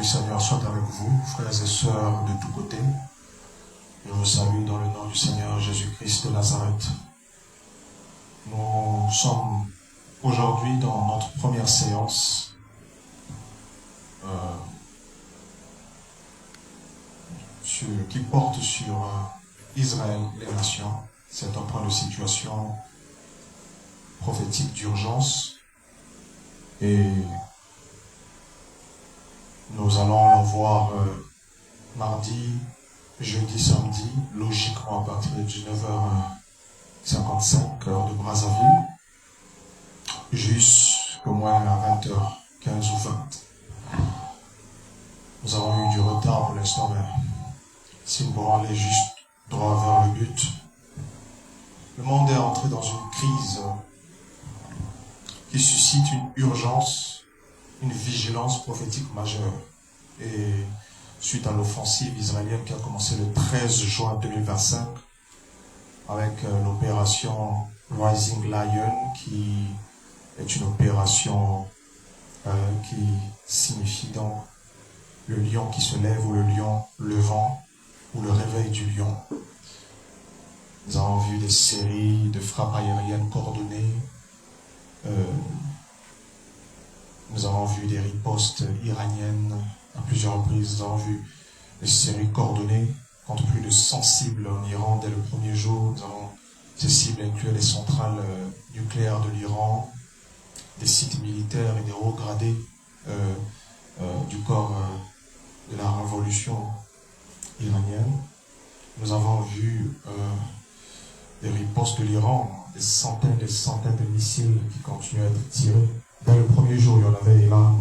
du Seigneur soit avec vous, frères et sœurs de tous côtés. Je vous salue dans le nom du Seigneur Jésus-Christ de Nazareth. Nous sommes aujourd'hui dans notre première séance qui porte sur Israël et les nations. C'est un point de situation prophétique d'urgence et nous allons la voir mardi, jeudi, samedi, logiquement à partir de 19h55, heure de Brazzaville, jusqu'au moins à 20h15 ou 20. Nous avons eu du retard pour l'instant, mais si nous pourrons aller juste droit vers le but. Le monde est entré dans une crise qui suscite une urgence, une vigilance prophétique majeure. Et suite à l'offensive israélienne qui a commencé le 13 juin 2025 avec l'opération Rising Lion, qui est une opération qui signifie donc le lion qui se lève ou le lion levant ou le réveil du lion. Nous avons vu des séries de frappes aériennes coordonnées. Nous avons vu des ripostes iraniennes à plusieurs reprises. Nous avons vu des séries coordonnées contre plus de 100 cibles en Iran dès le premier jour. Ces cibles incluaient les centrales nucléaires de l'Iran, des sites militaires et des hauts gradés du corps de la révolution iranienne. Nous avons vu des ripostes de l'Iran, des centaines de missiles qui continuaient à être tirés. Dès le premier jour, il y en avait, et là,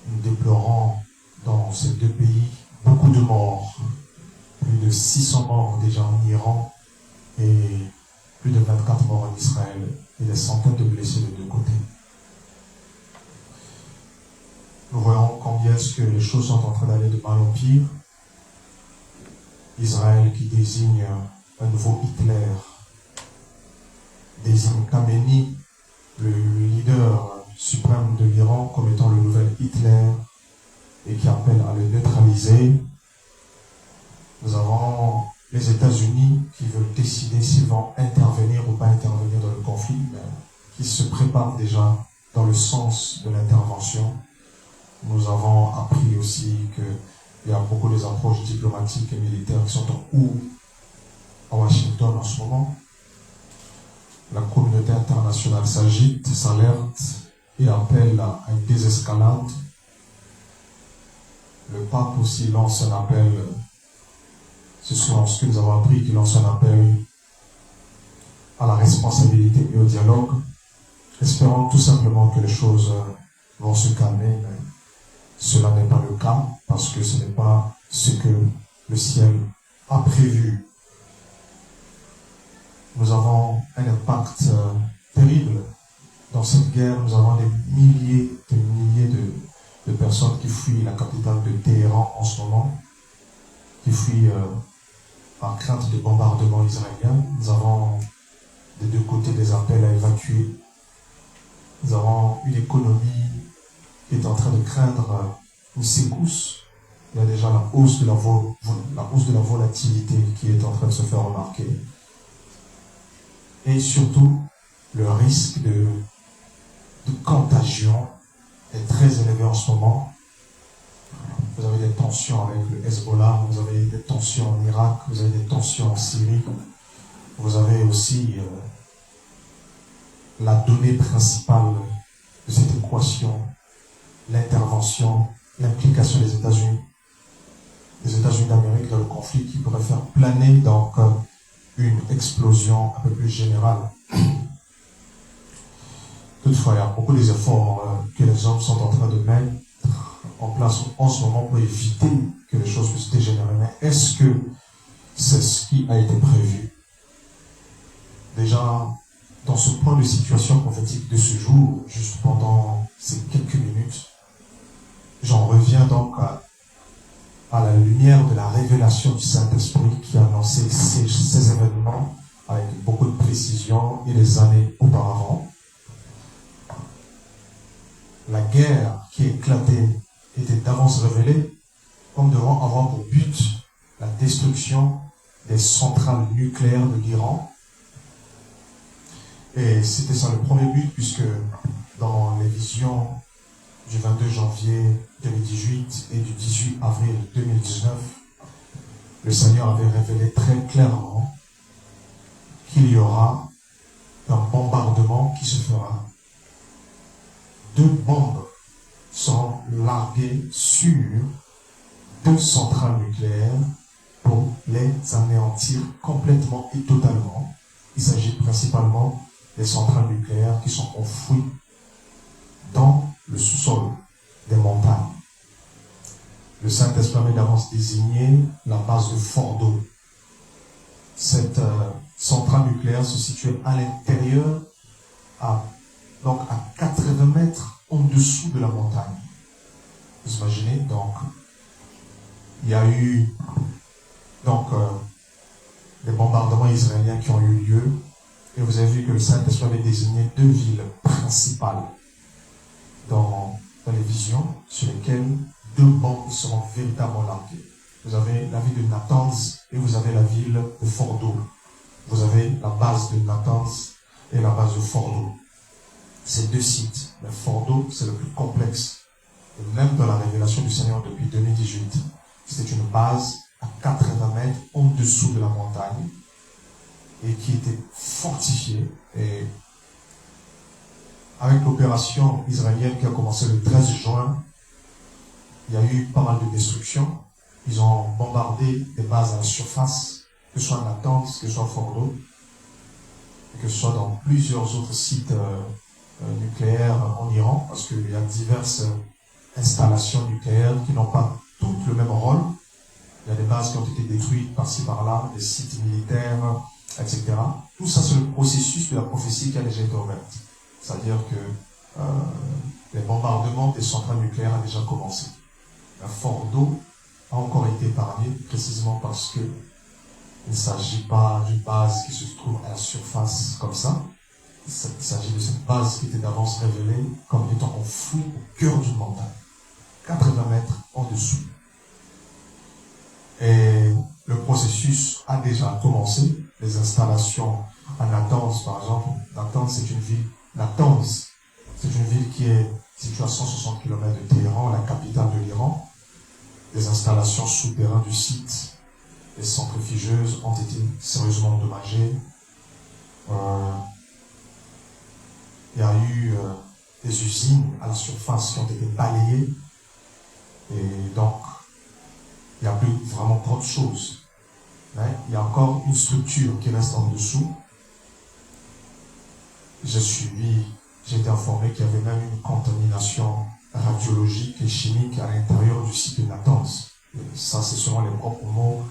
nous déplorons dans ces deux pays beaucoup de morts. Plus de 600 morts déjà en Iran et plus de 24 morts en Israël et des centaines de blessés de deux côtés. Nous voyons combien est-ce que les choses sont en train d'aller de mal en pire. Israël qui désigne un nouveau Hitler, désigne Khamenei, le leader suprême de l'Iran, comme étant le nouvel Hitler et qui appelle à le neutraliser. Nous avons les États-Unis qui veulent décider s'ils vont intervenir ou pas intervenir dans le conflit, mais qui se préparent déjà dans le sens de l'intervention. Nous avons appris aussi qu'il y a beaucoup des approches diplomatiques et militaires qui sont en cours à Washington en ce moment. La communauté internationale s'agite, s'alerte et appelle à une désescalade. Le pape aussi lance un appel, ce soir, ce que nous avons appris, qu'il lance un appel à la responsabilité et au dialogue. Espérons tout simplement que les choses vont se calmer, mais cela n'est pas le cas, parce que ce n'est pas ce que le ciel a prévu. Nous avons un impact terrible dans cette guerre. Nous avons des milliers de personnes qui fuient la capitale de Téhéran en ce moment, qui fuient par crainte de bombardements israéliens. Nous avons des deux côtés des appels à évacuer. Nous avons une économie qui est en train de craindre une secousse. Il y a déjà la hausse de la volatilité qui est en train de se faire remarquer. Et surtout, le risque de contagion est très élevé en ce moment. Vous avez des tensions avec le Hezbollah, vous avez des tensions en Irak, vous avez des tensions en Syrie. Vous avez aussi la donnée principale de cette équation, l'intervention, l'implication des États-Unis d'Amérique dans le conflit qui pourrait faire planer donc une explosion un peu plus générale. Toutefois, il y a beaucoup d'efforts que les hommes sont en train de mettre en place en ce moment pour éviter que les choses puissent dégénérer. Mais est-ce que c'est ce qui a été prévu? Déjà, dans ce point de situation prophétique de ce jour, juste pendant ces quelques minutes, j'en reviens donc à la lumière de la révélation du Saint-Esprit qui a annoncé ces événements avec beaucoup de précision et des années auparavant. La guerre qui a éclaté était d'avance révélé comme devant avoir pour but la destruction des centrales nucléaires de l'Iran. Et c'était ça le premier but, puisque dans les visions du 22 janvier 2018 et du 18 avril 2019, le Seigneur avait révélé très clairement qu'il y aura un bombardement qui se fera. 2 bombes seront larguées sur 2 centrales nucléaires pour les anéantir complètement et totalement. Il s'agit principalement des centrales nucléaires qui sont enfouies dans le sous-sol des montagnes. Le Saint-Esprit avait d'avance désigné la base de Fordo. Cette centrale nucléaire se situait à l'intérieur, donc à 80 mètres en dessous de la montagne. Vous imaginez, donc, il y a eu des bombardements israéliens qui ont eu lieu, et vous avez vu que le Saint-Esprit avait désigné 2 villes principales dans les visions sur lesquelles 2 bombes seront véritablement larguées. Vous avez la ville de Natanz et vous avez la ville de Fordo. Vous avez la base de Natanz et la base de Fordo. Ces 2 sites, mais Fordo, c'est le plus complexe. Et même dans la révélation du Seigneur depuis 2018, c'était une base à 80 mètres en dessous de la montagne et qui était fortifiée. Et avec l'opération israélienne qui a commencé le 13 juin, il y a eu pas mal de destruction. Ils ont bombardé des bases à la surface, que ce soit à Natanz, que ce soit à Fordo, et que ce soit dans plusieurs autres sites nucléaires en Iran, parce qu'il y a diverses installations nucléaires qui n'ont pas toutes le même rôle. Il y a des bases qui ont été détruites par-ci par-là, des sites militaires, etc. Tout ça, c'est le processus de la prophétie qui a déjà été ouverte. C'est-à-dire que les bombardements des centrales nucléaires ont déjà commencé. La Fordo a encore été épargné, précisément parce que il ne s'agit pas d'une base qui se trouve à la surface comme ça. Il s'agit de cette base qui était d'avance révélée comme étant enfouie au cœur d'une montagne, 80 mètres en dessous. Et le processus a déjà commencé. Les installations à Natanz, par exemple. Natanz, c'est une ville qui est située à 160 km de Téhéran, la capitale de l'Iran. Les installations souterraines du site, les centrifugeuses ont été sérieusement endommagées. Il y a eu des usines à la surface qui ont été balayées. Et donc, il n'y a plus vraiment trop de choses. Mais il y a encore une structure qui reste en dessous. J'ai été informé qu'il y avait même une contamination radiologique et chimique à l'intérieur du site de Natanz. Ça, c'est selon les propres mots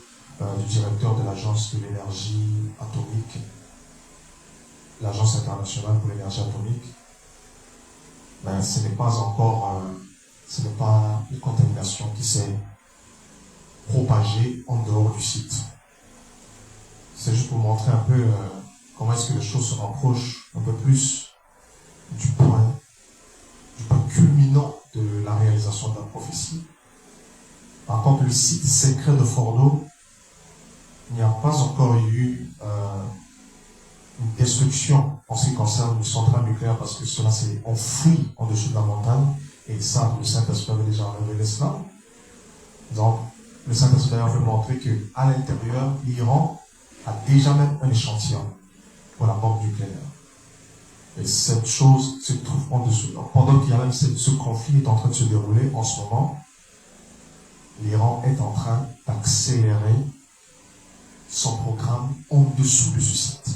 du directeur de l'Agence de l'énergie atomique, l'Agence internationale pour l'énergie atomique. Mais ce n'est pas une contamination qui s'est propagée en dehors du site. C'est juste pour montrer un peu comment est-ce que les choses se rapprochent un peu plus du point culminant de la réalisation de la prophétie. Par contre, le site secret de Fordo, il n'y a pas encore eu une destruction en ce qui concerne une centrale nucléaire, parce que cela s'est enfoui en dessous de la montagne, et ça, le Saint-Esprit avait déjà révélé cela. Donc, le Saint-Esprit avait montré qu'à l'intérieur, l'Iran a déjà même un échantillon pour la bombe nucléaire. Et cette chose se trouve en dessous. Donc, pendant qu'il y a même ce conflit est en train de se dérouler en ce moment, l'Iran est en train d'accélérer son programme en dessous de ce site,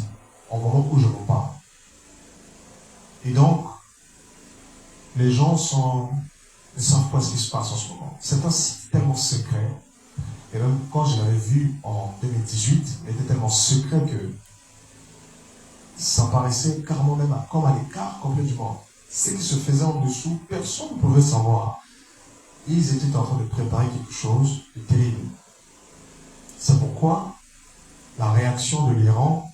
au moment où je vous parle. Et donc, les gens ne savent pas ce qui se passe en ce moment. C'est un site tellement secret, et même quand je l'avais vu en 2018, il était tellement secret que ça paraissait carrément même comme à l'écart complètement. Ce qui se faisait en dessous, personne ne pouvait savoir. Ils étaient en train de préparer quelque chose de terrible. C'est pourquoi la réaction de l'Iran,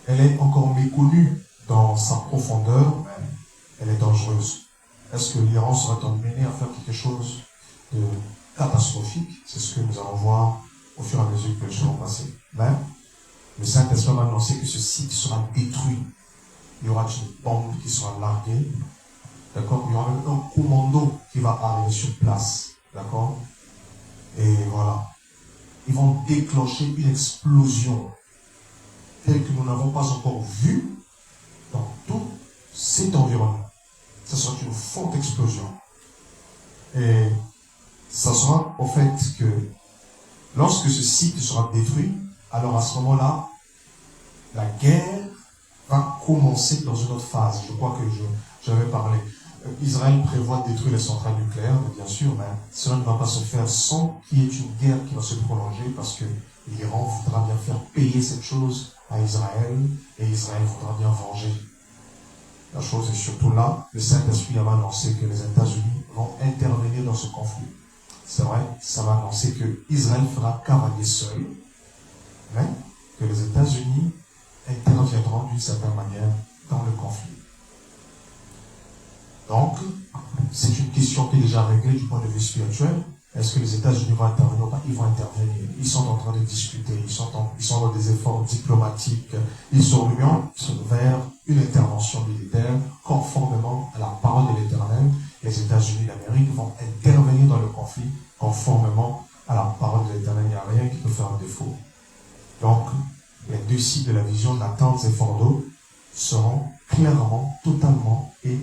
elle est encore méconnue dans sa profondeur, mais elle est dangereuse. est-ce que l'Iran sera amené à faire quelque chose de catastrophique? C'est ce que nous allons voir au fur et à mesure que les choses vont passer. Mais le Saint-Esprit m'a annoncé que ce site sera détruit. Il y aura une bombe qui sera larguée. D'accord? Il y aura même un commando qui va arriver sur place. D'accord? Et voilà. Ils vont déclencher une explosion telle que nous n'avons pas encore vue dans tout cet environnement. Ce sera une forte explosion. Et ça sera au fait que lorsque ce site sera détruit, alors à ce moment-là, la guerre va commencer dans une autre phase. Je crois que j'avais parlé. Israël prévoit de détruire les centrales nucléaires, bien sûr, mais cela ne va pas se faire sans qu'il y ait une guerre qui va se prolonger parce que l'Iran voudra bien faire payer cette chose à Israël et Israël voudra bien venger. La chose est surtout là, le Saint-Esprit va annoncer que les États-Unis vont intervenir dans ce conflit. C'est vrai, ça va annoncer que Israël fera cavalier seul, mais que les États-Unis interviendront d'une certaine manière dans le conflit. Donc, c'est une question qui est déjà réglée du point de vue spirituel. Est-ce que les États-Unis vont intervenir ou pas? Ils vont intervenir. Ils sont en train de discuter. Ils sont dans des efforts diplomatiques. Ils s'orientent vers une intervention militaire conformément à la parole de l'Éternel. Les États-Unis d'Amérique vont intervenir dans le conflit conformément à la parole de l'Éternel. Il n'y a rien qui peut faire un défaut. Donc, les deux sites de la vision, Natanz et Fordo, seront clairement, totalement et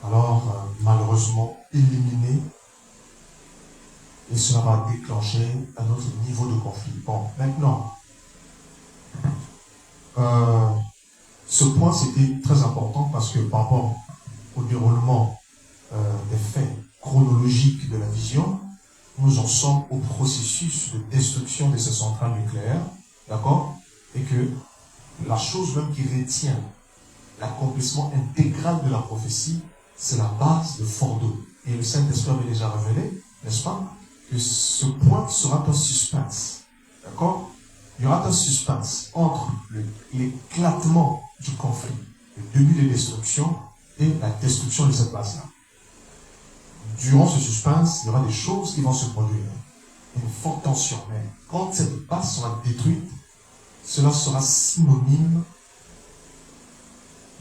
alors malheureusement éliminés, et cela va déclencher un autre niveau de conflit. Bon, maintenant, ce point c'était très important parce que par rapport au déroulement des faits chronologiques de la vision, nous en sommes au processus de destruction de ces centrales nucléaires, d'accord? Et que la chose même qui retient l'accomplissement intégral de la prophétie, c'est la base de Fordo. Et le Saint-Esprit avait déjà révélé, n'est-ce pas, que ce point sera un suspense. D'accord? Il y aura un suspense entre l'éclatement du conflit, le début de destruction et la destruction de cette base-là. Durant ce suspense, il y aura des choses qui vont se produire. Une forte tension. Mais quand cette base sera détruite, cela sera synonyme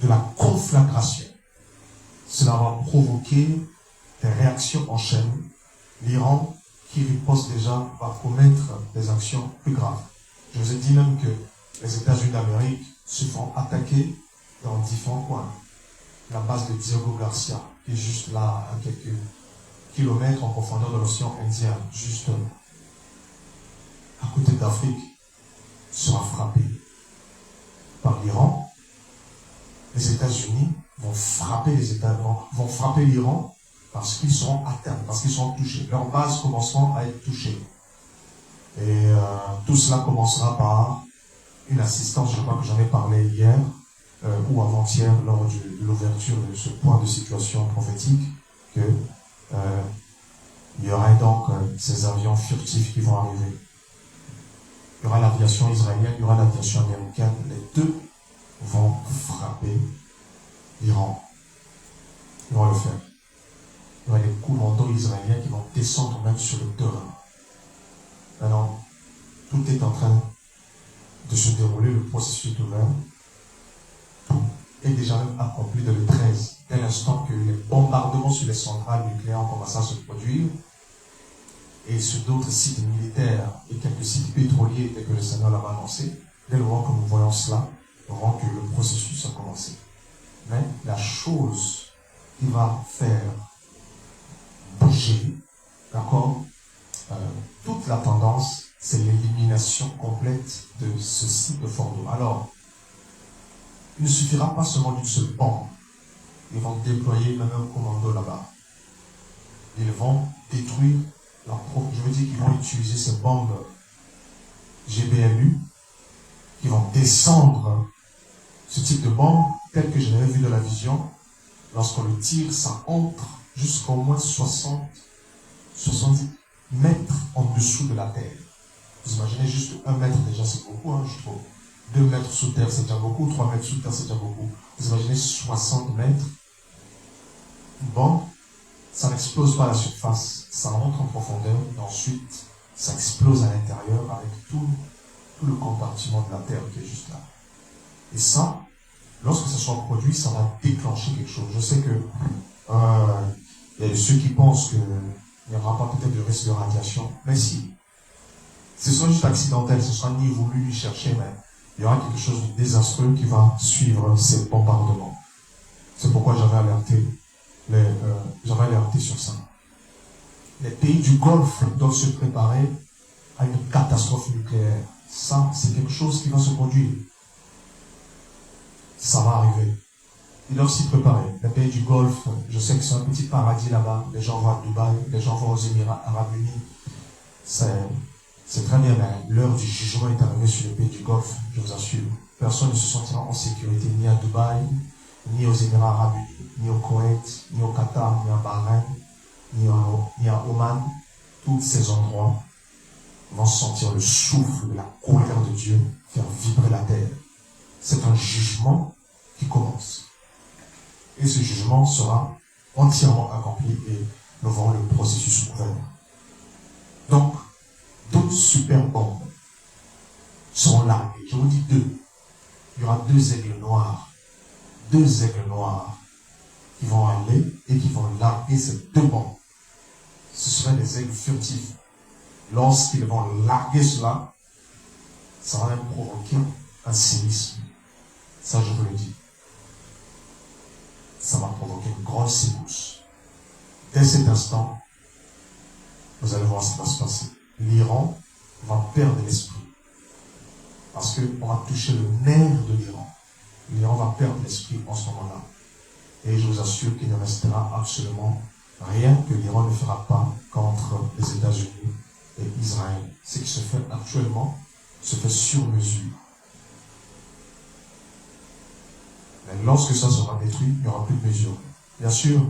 de la conflagration. Cela va provoquer des réactions en chaîne. L'Iran, qui riposte déjà, va commettre des actions plus graves. Je vous ai dit même que les États-Unis d'Amérique se font attaquer dans différents coins. La base de Diego Garcia, qui est juste là, à quelques kilomètres en profondeur de l'océan Indien, juste à côté d'Afrique, sera frappée par l'Iran. Les États-Unis vont frapper l'Iran parce qu'ils seront atteints, parce qu'ils seront touchés. Leurs bases commenceront à être touchées. Et tout cela commencera par une assistance, je crois que j'en ai parlé hier ou avant-hier lors de l'ouverture de ce point de situation prophétique, que il y aura donc ces avions furtifs qui vont arriver. Il y aura l'aviation israélienne, il y aura l'aviation américaine. Les deux vont frapper l'Iran. Ils vont le faire. Il y aura les commandos israéliens qui vont descendre même sur le terrain. Maintenant, tout est en train de se dérouler, le processus est ouvert. Tout est déjà même accompli dès le 13, dès l'instant que les bombardements sur les centrales nucléaires ont commencé à se produire, et sur d'autres sites militaires et quelques sites pétroliers dès que le Seigneur l'avait annoncé, dès le moment que nous voyons cela, nous voyons que le processus a commencé. Mais la chose qui va faire bouger, d'accord, toute la tendance, c'est l'élimination complète de ce site de Fordo. Alors, il ne suffira pas seulement d'une seule bombe. Ils vont déployer même un commando là-bas. Ils vont détruire je veux dire qu'ils vont utiliser ces bombes GBLU qui vont descendre ce type de bombe tel que je l'avais vu de la vision. Lorsqu'on le tire, ça entre jusqu'à au moins 70 mètres en dessous de la terre. Vous imaginez juste 1 mètre déjà, c'est beaucoup, hein, je trouve. 2 mètres sous terre, c'est déjà beaucoup. 3 mètres sous terre, c'est déjà beaucoup. Vous imaginez 60 mètres. une bombe, ça n'explose pas à la surface, ça rentre en profondeur, et ensuite, ça explose à l'intérieur avec tout le compartiment de la Terre qui est juste là. Et ça, lorsque ça soit produit, ça va déclencher quelque chose. Je sais que il y a ceux qui pensent qu'il n'y aura pas peut-être de risque de radiation, mais si. Ce sera juste accidentel, ce sera ni voulu ni cherché, mais il y aura quelque chose de désastreux qui va suivre ces bombardements. C'est pourquoi j'avais alerté sur ça. Les pays du Golfe doivent se préparer à une catastrophe nucléaire. Ça, c'est quelque chose qui va se produire. Ça va arriver. Ils doivent s'y préparer. Les pays du Golfe, je sais que c'est un petit paradis là-bas. Les gens vont à Dubaï, les gens vont aux Émirats Arabes Unis. C'est très bien, mais l'heure du jugement est arrivée sur les pays du Golfe, je vous assure. Personne ne se sentira en sécurité ni à Dubaï, ni aux Émirats Arabes Unis, ni au Koweït, ni au Qatar, ni à Bahreïn, ni à Oman. Tous ces endroits vont sentir le souffle de la colère de Dieu faire vibrer la terre. C'est un jugement qui commence. Et ce jugement sera entièrement accompli et nous verrons le processus ouvert. Donc, deux super bombes seront larguées. Je vous dis deux. Il y aura deux aigles noirs. Deux aigles noirs qui vont aller et qui vont larguer ces deux bombes. Ce seraient des aigles furtifs. Lorsqu'ils vont larguer cela, ça va même provoquer un séisme. Ça, je vous le dis. Ça va provoquer une grande secousse. Dès cet instant, vous allez voir ce qui va se passer. L'Iran va perdre l'esprit. Parce qu'on va toucher le nerf de l'Iran. L'Iran va perdre l'esprit en ce moment-là. Et je vous assure qu'il ne restera absolument rien que l'Iran ne fera pas contre les États-Unis et Israël. Ce qui se fait actuellement se fait sur mesure. Mais lorsque ça sera détruit, il n'y aura plus de mesure. Bien sûr,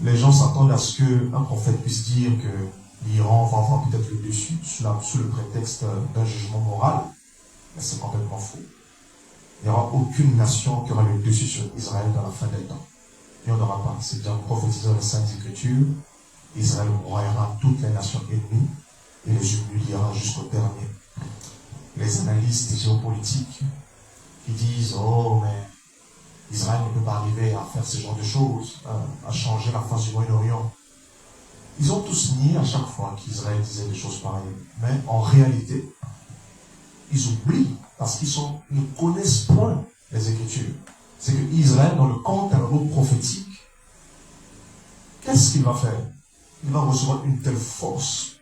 les gens s'attendent à ce qu'un prophète puisse dire que l'Iran va avoir peut-être le dessus sous le prétexte d'un jugement moral. Mais c'est complètement faux. Il n'y aura aucune nation qui aura le dessus sur Israël dans la fin des temps. Il n'y en aura pas. C'est bien prophétisé dans les Saintes Écritures. Israël broyera toutes les nations ennemies et les humiliera jusqu'au dernier. Les analystes géopolitiques qui disent « Oh, mais Israël ne peut pas arriver à faire ce genre de choses, à changer la face du Moyen-Orient. » Ils ont tous nié à chaque fois qu'Israël disait des choses pareilles. Mais en réalité, ils oublient parce qu'ils ne connaissent point les Écritures. C'est que Israël, dans le compte-à-rebours prophétique, qu'est-ce qu'il va faire? Il va recevoir une telle force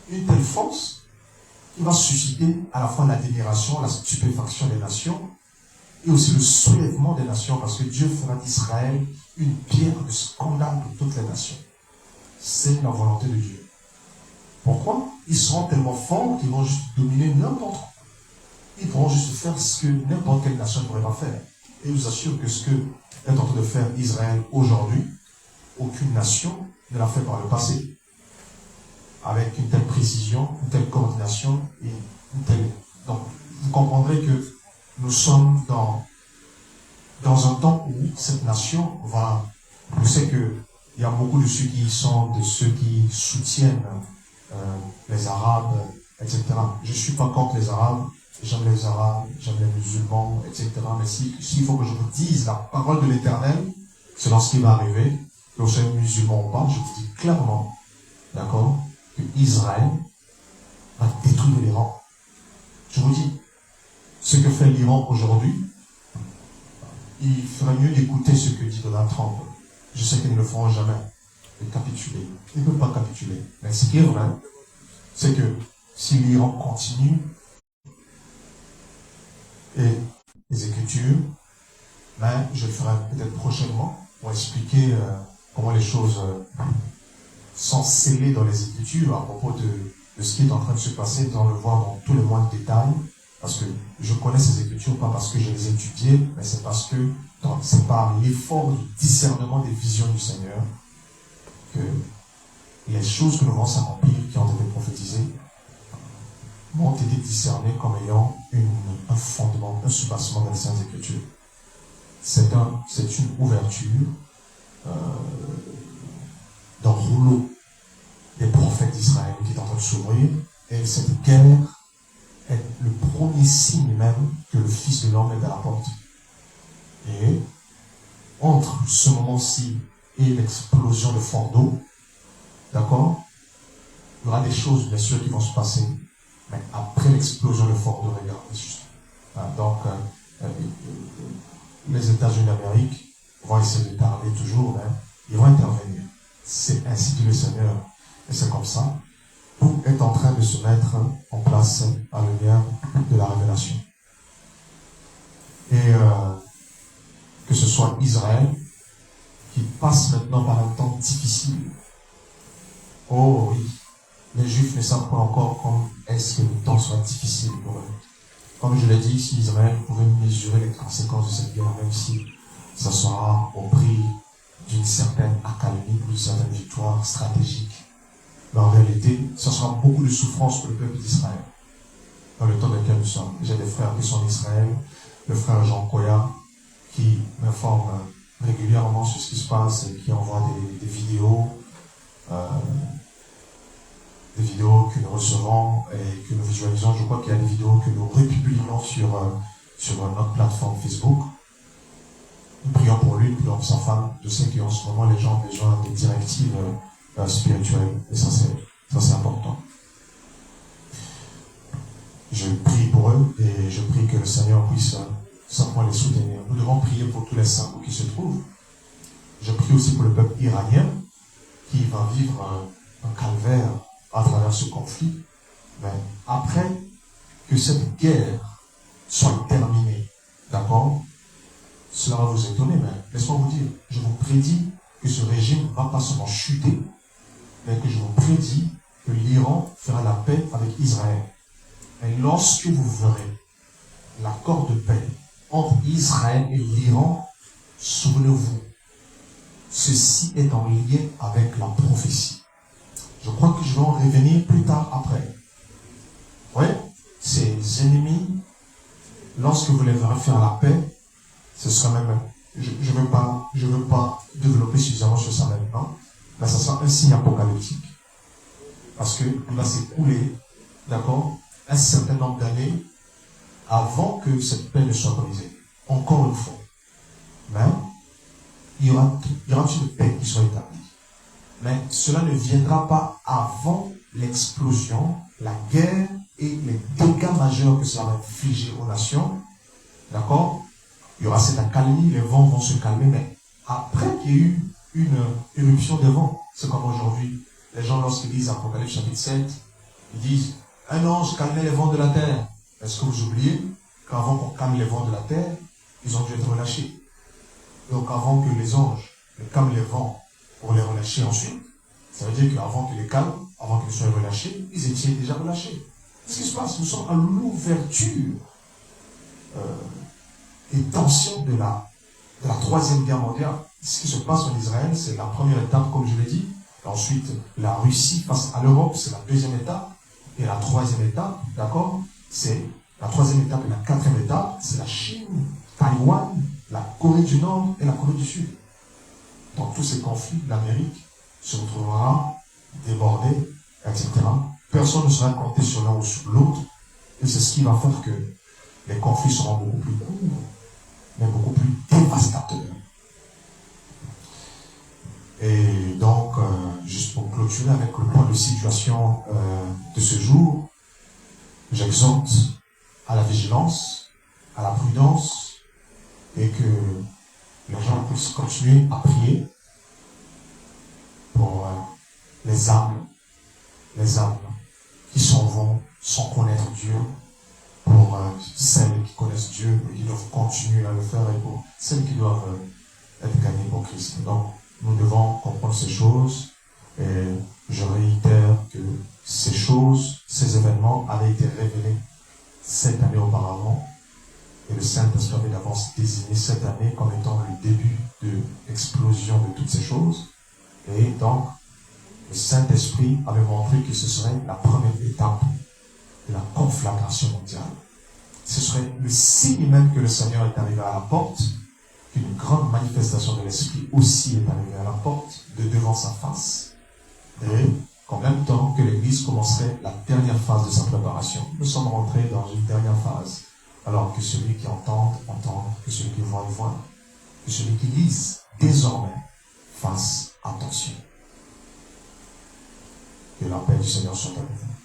qui va susciter à la fois l'admiration, la stupéfaction des nations, et aussi le soulèvement des nations, parce que Dieu fera d'Israël une pierre de scandale pour toutes les nations. C'est la volonté de Dieu. Pourquoi? Ils seront tellement forts qu'ils vont juste dominer n'importe quoi. Ils pourront juste faire ce que n'importe quelle nation ne pourrait pas faire. Et je vous assure que ce que est en train de faire Israël aujourd'hui, aucune nation ne l'a fait par le passé. Avec une telle précision, une telle coordination, et une telle... Donc, vous comprendrez que nous sommes dans un temps où cette nation va... Je sais qu'il y a beaucoup de ceux qui sont, de ceux qui soutiennent les Arabes, etc. Je ne suis pas contre les Arabes, j'aime les Arabes, j'aime les musulmans, etc. Mais s'il faut que je vous dise la parole de l'Éternel, c'est lorsqu'il va arriver, que vous soyez musulman ou pas, je vous dis clairement, d'accord, que Israël va détruire l'Iran. Je vous dis, ce que fait l'Iran aujourd'hui, il ferait mieux d'écouter ce que dit Donald Trump. Je sais qu'ils ne le feront jamais, de capituler. Ils ne peuvent pas capituler. Mais ce qui est vrai, c'est que si l'Iran continue, et les Écritures, ben, je le ferai peut-être prochainement pour expliquer comment les choses sont scellées dans les Écritures à propos de ce qui est en train de se passer, dans le voir dans tous les moindres détails, parce que je connais ces Écritures, pas parce que je les ai étudiées, mais c'est parce que c'est par l'effort du discernement des visions du Seigneur que les choses que nous vont s'accomplir, qui ont été prophétisées, m'ont été discernées comme ayant un fondement, un soubassement dans les Saintes Écritures. C'est une ouverture d'un rouleau des prophètes d'Israël qui est en train de s'ouvrir. Et cette guerre est le premier signe même que le Fils de l'homme est à la porte. Et entre ce moment-ci et l'explosion de fort d'eau, d'accord, il y aura des choses bien sûr qui vont se passer, mais après l'explosion de fort d'eau, regardez juste. Donc, les États-Unis d'Amérique vont essayer de parler toujours, mais ils vont intervenir. C'est ainsi dit le Seigneur. Et c'est comme ça. Tout est en train de se mettre en place à la lumière de la révélation. Et que ce soit Israël qui passe maintenant par un temps difficile. Oh oui, les Juifs ne savent pas encore comment est-ce que le temps sera difficile pour eux. Comme je l'ai dit, si Israël pouvait mesurer les conséquences de cette guerre, même si ça sera au prix d'une certaine accalmie, d'une certaine victoire stratégique, mais en réalité, ça sera beaucoup de souffrance pour le peuple d'Israël dans le temps dans lequel nous sommes. J'ai des frères qui sont en Israël, le frère Jean Koya, qui m'informe régulièrement sur ce qui se passe et qui envoie des vidéos que nous recevons et que nous visualisons. Je crois qu'il y a des vidéos que nous republions sur notre plateforme Facebook. Nous prions pour lui, nous prions pour sa femme. Je sais qu'en ce moment, les gens ont besoin de directives spirituelles. Et ça, c'est important. Je prie pour eux et je prie que le Seigneur puisse simplement les soutenir. Nous devons prier pour tous les saints qui se trouvent. Je prie aussi pour le peuple iranien qui va vivre un calvaire à travers ce conflit. Mais après que cette guerre soit terminée, d'accord, cela va vous étonner, mais laissez-moi vous dire, je vous prédis que ce régime ne va pas seulement chuter, mais que je vous prédis que l'Iran fera la paix avec Israël. Et lorsque vous verrez l'accord de paix entre Israël et l'Iran, souvenez-vous, ceci est en lien avec la prophétie. Je crois que je vais en revenir plus tard après. Oui, ces ennemis, lorsque vous les verrez faire la paix, ce sera même, je ne veux pas développer suffisamment sur ça maintenant, mais ça sera un signe apocalyptique. Parce qu'il va s'écouler, d'accord, un certain nombre d'années avant que cette paix ne soit brisée. Encore une fois. Mais il y aura une paix qui soit établie. Mais cela ne viendra pas avant l'explosion, la guerre et les dégâts majeurs que cela va infliger aux nations. D'accord? Il y aura cette accalmie, les vents vont se calmer, mais après qu'il y ait eu une éruption des vents, c'est comme aujourd'hui. Les gens, lorsqu'ils lisent Apocalypse chapitre 7, ils disent « Un ange calmait les vents de la terre ». Est-ce que vous oubliez qu'avant qu'on calme les vents de la terre, ils ont dû être relâchés? Donc avant que les anges calment les vents pour les relâcher ensuite, ça veut dire qu'avant qu'ils les calment, avant qu'ils soient relâchés, ils étaient déjà relâchés. Ce qui se passe, nous sommes à l'ouverture des tensions de la Troisième Guerre mondiale. Ce qui se passe en Israël, c'est la première étape, comme je l'ai dit. Ensuite, la Russie face à l'Europe, c'est la deuxième étape. Et la troisième étape, d'accord, c'est la troisième étape et la quatrième étape, c'est la Chine, Taïwan, la Corée du Nord et la Corée du Sud. Dans tous ces conflits, l'Amérique se retrouvera débordée, etc. Personne ne sera compté sur l'un ou sur l'autre. Et c'est ce qui va faire que les conflits seront beaucoup plus courts, mais beaucoup plus dévastateurs. Et donc, juste pour clôturer avec le point de situation de ce jour, j'exhorte à la vigilance, à la prudence, et que les gens puissent continuer à prier pour les âmes qui s'en vont sans connaître Dieu, pour celles qui connaissent Dieu et qui doivent continuer à le faire, et pour celles qui doivent être gagnées pour Christ. Donc, nous devons comprendre ces choses, et je réitère que ces choses, ces événements avaient été révélés 7 années auparavant, et le Saint-Esprit avait d'avance désigné cette année comme étant le début de l'explosion de toutes ces choses. Et donc, le Saint-Esprit avait montré que ce serait la première étape de la conflagration mondiale. Ce serait le signe même que le Seigneur est arrivé à la porte, qu'une grande manifestation de l'Esprit aussi est arrivée à la porte de devant sa face. Et qu'en même temps que l'Église commencerait la dernière phase de sa préparation, nous sommes rentrés dans une dernière phase. Alors que celui qui entend, entende, que celui qui voit, voit, que celui qui lise, désormais, fasse attention. Que la paix du Seigneur soit avec vous.